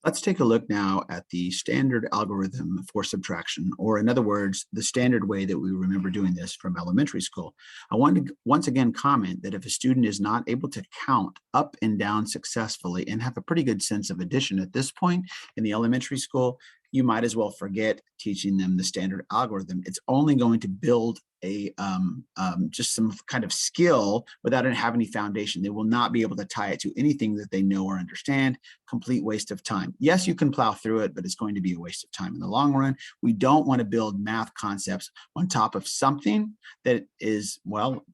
Let's take a look now at the standard algorithm for subtraction, or in other words, the standard way that we remember doing this from elementary school. I want to once again comment that if a student is not able to count up and down successfully and have a pretty good sense of addition at this point in the elementary school, you might as well forget teaching them the standard algorithm. It's only going to build a just some kind of skill without it having any foundation. They will not be able to tie it to anything that they know or understand. Complete waste of time. Yes, you can plow through it, but it's going to be a waste of time in the long run. We don't want to build math concepts on top of something that is, well,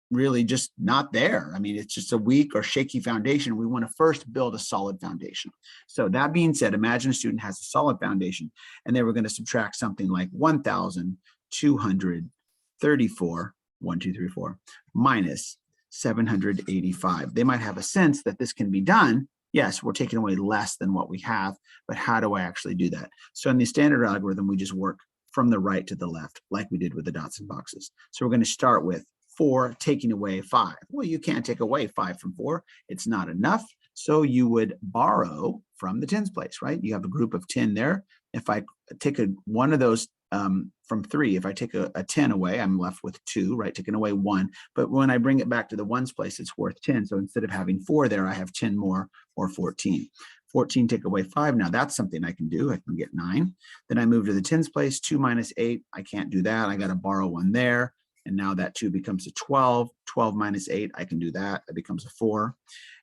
really just not there. I mean, it's just a weak or shaky foundation. We want to first build a solid foundation. So that being said, imagine a student has a solid foundation and they were going to subtract something like 1,234, 1, 2, 3, 4, minus 785. They might have a sense that this can be done. Yes, we're taking away less than what we have, but how do I actually do that? So in the standard algorithm, we just work from the right to the left, like we did with the dots and boxes. So we're going to start with 4 taking away 5. Well, you can't take away 5 from 4. It's not enough. So you would borrow from the tens place, right? You have a group of 10 there. If I take one of those from 3, if I take a 10 away, I'm left with 2, right? Taking away 1. But when I bring it back to the ones place, it's worth 10. So instead of having 4 there, I have 10 more, or 14. 14 take away 5. Now that's something I can do. I can get 9. Then I move to the tens place. 2 minus 8. I can't do that. I got to borrow 1 there. And now that 2 becomes a 12. 12 minus 8, I can do that. That becomes a 4.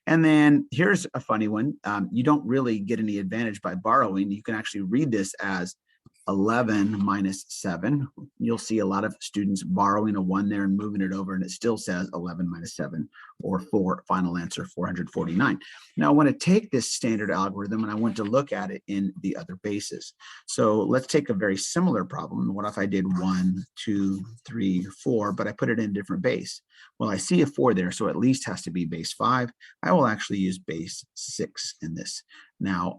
And then here's a funny one. You don't really get any advantage by borrowing. You can actually read this as 11 minus 7. You'll see a lot of students borrowing a 1 there and moving it over, and it still says 11 minus 7, or 4, final answer, 449. Now I want to take this standard algorithm and I want to look at it in the other bases. So let's take a very similar problem. What if I did 1, 2, 3, 4, but I put it in a different base? Well, I see a 4 there, so at least has to be base 5. I will actually use base 6 in this. Now,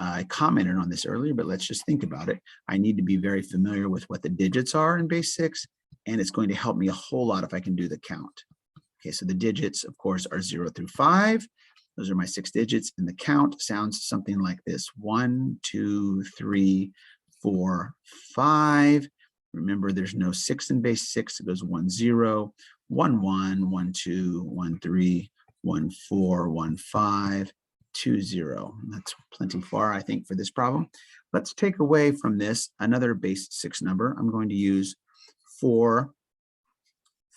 I commented on this earlier, but let's just think about it. I need to be very familiar with what the digits are in base 6, and it's going to help me a whole lot if I can do the count. Okay, so the digits, of course, are 0 through 5. Those are my 6 digits, and the count sounds something like this: 1, 2, 3, 4, 5. Remember, there's no 6 in base 6. It goes 1, 0, 1, 1, 1, 2, 1, 3, 1, 4, 1, 5. 2, 0. That's plenty far, I think, for this problem. Let's take away from this another base 6 number. I'm going to use 4,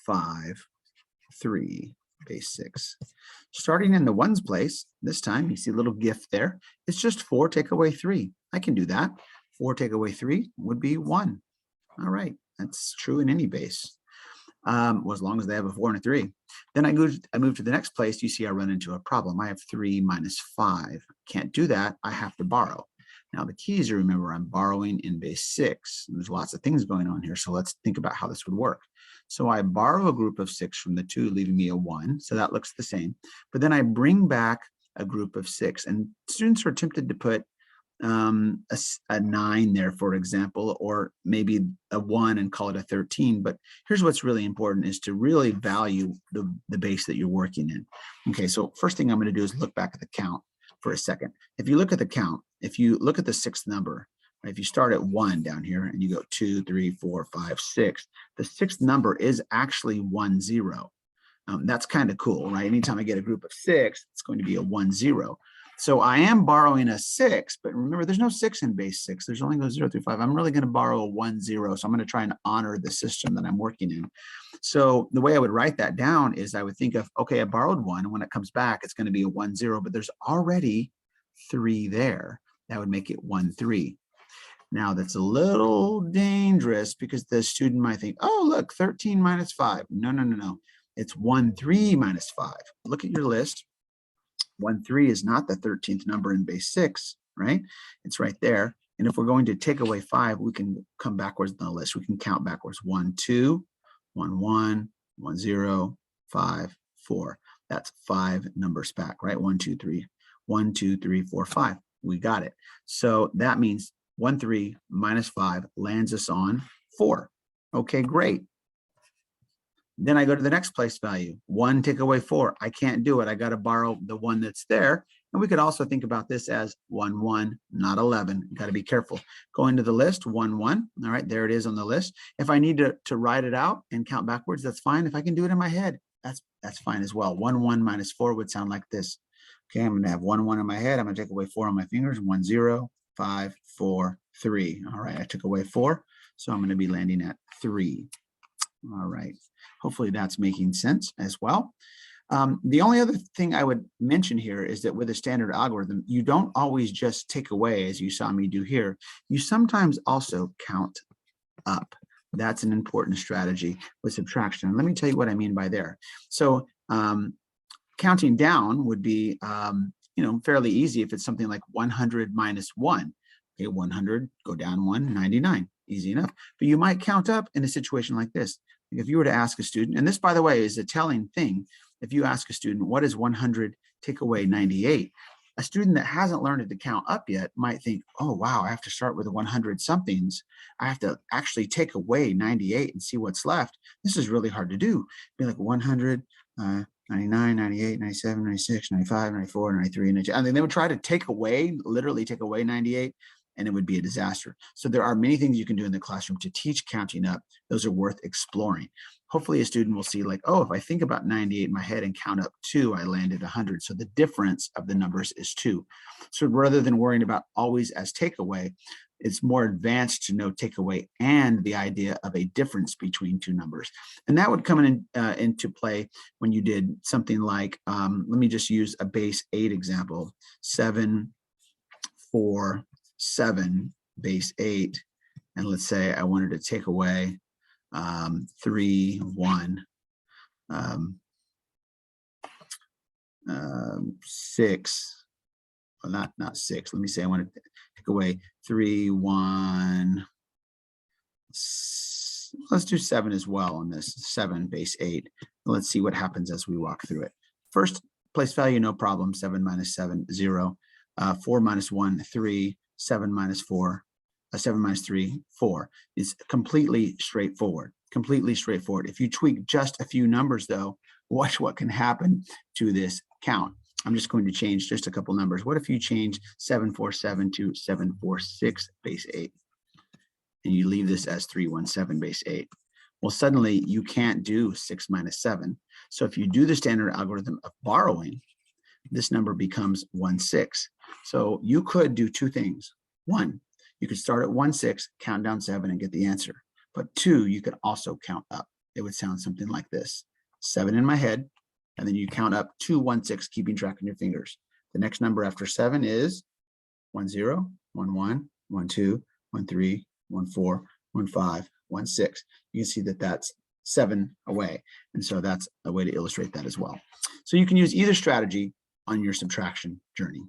5, 3, base 6. Starting in the ones place, this time, you see a little gift there. It's just 4 take away 3. I can do that. 4 take away 3 would be 1. All right, that's true in any base. Well, as long as they have a 4 and a 3. Then I move to the next place. You see I run into a problem. I have 3 minus 5. Can't do that. I have to borrow. Now the key is to remember I'm borrowing in base 6. There's lots of things going on here, so let's think about how this would work. So I borrow a group of 6 from the 2, leaving me a 1. So that looks the same. But then I bring back a group of 6, and students are tempted to put a 9 there, for example, or maybe a 1 and call it a 13. But here's what's really important is to really value the base that you're working in. Okay, so first thing I'm going to do is look back at the count for a second. If you look at the count, if you look at the 6th number, right, if you start at 1 down here and you go 2, 3, 4, 5, 6, the 6th number is actually 1, 0. That's kind of cool, right? Anytime I get a group of 6, it's going to be a 1, 0. So I am borrowing a 6, but remember, there's no 6 in base 6. There's only goes 0 through 5. I'm really going to borrow a 1, 0. So I'm going to try and honor the system that I'm working in. So the way I would write that down is I would think of, okay, I borrowed 1, and when it comes back, it's going to be a 1, 0, but there's already 3 there. That would make it 1, 3. Now that's a little dangerous because the student might think, oh, look, 13 minus 5. No, no, no, no. It's 1, 3 minus 5. Look at your list. 1, 3 is not the 13th number in base 6, right? It's right there. And if we're going to take away 5, we can come backwards in the list. We can count backwards. 1, 2, 1, 1, 1, 0, 5, 4. That's 5 numbers back, right? 1, 2, 3. 1, 2, 3, 4, 5. We got it. So that means 1, 3 minus 5 lands us on 4. Okay, great. Then I go to the next place value, 1 take away 4. I can't do it. I got to borrow the 1 that's there. And we could also think about this as 1, 1, not 11. Got to be careful. Go into the list, 1, 1. All right, there it is on the list. If I need to write it out and count backwards, that's fine. If I can do it in my head, that's fine as well. 1, 1 minus 4 would sound like this. Okay, I'm going to have 1, 1 in my head. I'm going to take away 4 on my fingers. 1, 0, 5, 4, 3. All right, I took away 4. So I'm going to be landing at 3. All right. Hopefully that's making sense as well. The only other thing I would mention here is that with a standard algorithm, you don't always just take away, as you saw me do here. You sometimes also count up. That's an important strategy with subtraction. And let me tell you what I mean by there. So counting down would be, fairly easy if it's something like 100 minus 1. Okay, 100, go down 1, 99. Easy enough. But you might count up in a situation like this. If you were to ask a student, and this, by the way, is a telling thing. If you ask a student, what is 100 take away 98? A student that hasn't learned to count up yet might think, oh, wow, I have to start with 100 somethings. I have to actually take away 98 and see what's left. This is really hard to do. Be like 100, 99, 98, 97, 96, 95, 94, 93, 92. I mean, they would try to literally take away 98. And it would be a disaster. So there are many things you can do in the classroom to teach counting up. Those are worth exploring. Hopefully a student will see like, oh, if I think about 98 in my head and count up 2, I landed 100. So the difference of the numbers is 2. So rather than worrying about always as takeaway, it's more advanced to know takeaway and the idea of a difference between two numbers. And that would come into play when you did something like, let me just use a base 8 example, 7, 4, 7 base 8, and let's say I wanted to take away 3, 1, 6, well, not 6. Let me say I want to take away 3, 1. Let's do 7 as well on this 7 base 8. Let's see what happens as we walk through it. First place value, no problem. 7 minus 7, 0. 4 minus 1, 3. 7 minus 4, 7 minus 3, 4. It's completely straightforward. If you tweak just a few numbers, though, watch what can happen to this count. I'm just going to change just a couple numbers. What if you change 747 to 746 base 8? And you leave this as 317 base 8. Well, suddenly you can't do 6 minus 7. So if you do the standard algorithm of borrowing, this number becomes 16. So you could do two things. 1, you could start at 16, count down 7 and get the answer. But 2, you could also count up. It would sound something like this. 7 in my head, and then you count up to 16, keeping track on your fingers. The next number after 7 is 10, 11, 12, 13, 14, 15, 16. You can see that that's 7 away. And so that's a way to illustrate that as well. So you can use either strategy on your subtraction journey.